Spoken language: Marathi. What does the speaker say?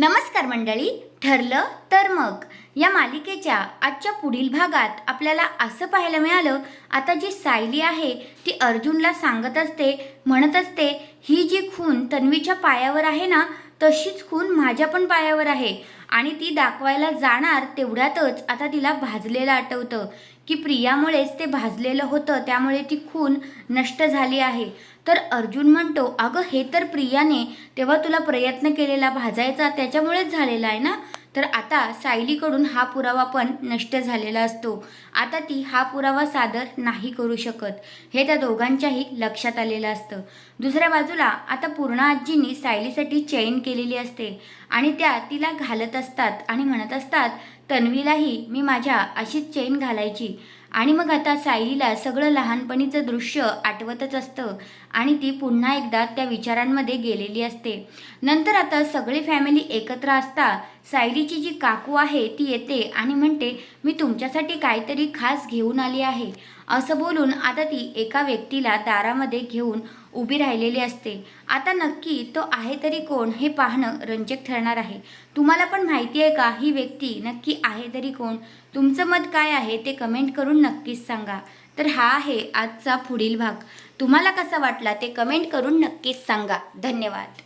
नमस्कार मंडळी, ठरलं तर मग या मालिकेच्या आजच्या पुढील भागात आपल्याला असं पाहायला मिळालं, आता जी सायली आहे ती अर्जुनला सांगत असते, म्हणत असते, ही जी खून तन्वीच्या पायावर आहे ना, तशीच खून माझ्या पण पायावर आहे. आणि ती दाखवायला जाणार तेवढ्यातच आता तिला भाजलेलं आठवतं की प्रियामुळेच ते भाजलेलं होतं, त्यामुळे ती खून नष्ट झाली आहे. तर अर्जुन म्हणतो, अगं हे तर प्रियाने तेव्हा तुला प्रयत्न केलेला भाजायचा त्याच्यामुळेच झालेला आहे ना. तर आता सायलीकडून हा पुरावा पण नष्ट झालेला असतो. आता ती हा पुरावा सादर नाही करू शकत, हे त्या दोघांच्याही लक्षात आलेलं असतं. दुसऱ्या बाजूला आता पूर्णा आजींनी सायलीसाठी चेन केलेली असते आणि त्या तिला घालत असतात आणि म्हणत असतात, तन्वीलाही मी माझ्या अशीच चेन घालायची. आणि मग आता सायलीला सगळं लहानपणीचं दृश्य आठवतच असतं आणि ती पुन्हा एकदा त्या विचारांमध्ये गेलेली असते. नंतर आता सगळी फॅमिली एकत्र असता सायलीची जी काकू आहे ती येते आणि म्हणते, मी तुमच्यासाठी काहीतरी खास घेऊन आली आहे. असं बोलून आता ती एका व्यक्तीला दारामध्ये घेऊन उभी राहिलेली असते. आता नक्की तो आहे तरी कोण हे पाहणं रंजक ठरणार आहे. तुम्हाला पण माहिती आहे का ही व्यक्ती नक्की आहे तरी कोण? तुमचं मत काय आहे ते कमेंट करून नक्कीच सांगा. तर हा आहे आजचा पुढील भाग. तुम्हाला कसा वाटला ते कमेंट करून नक्कीच सांगा. धन्यवाद.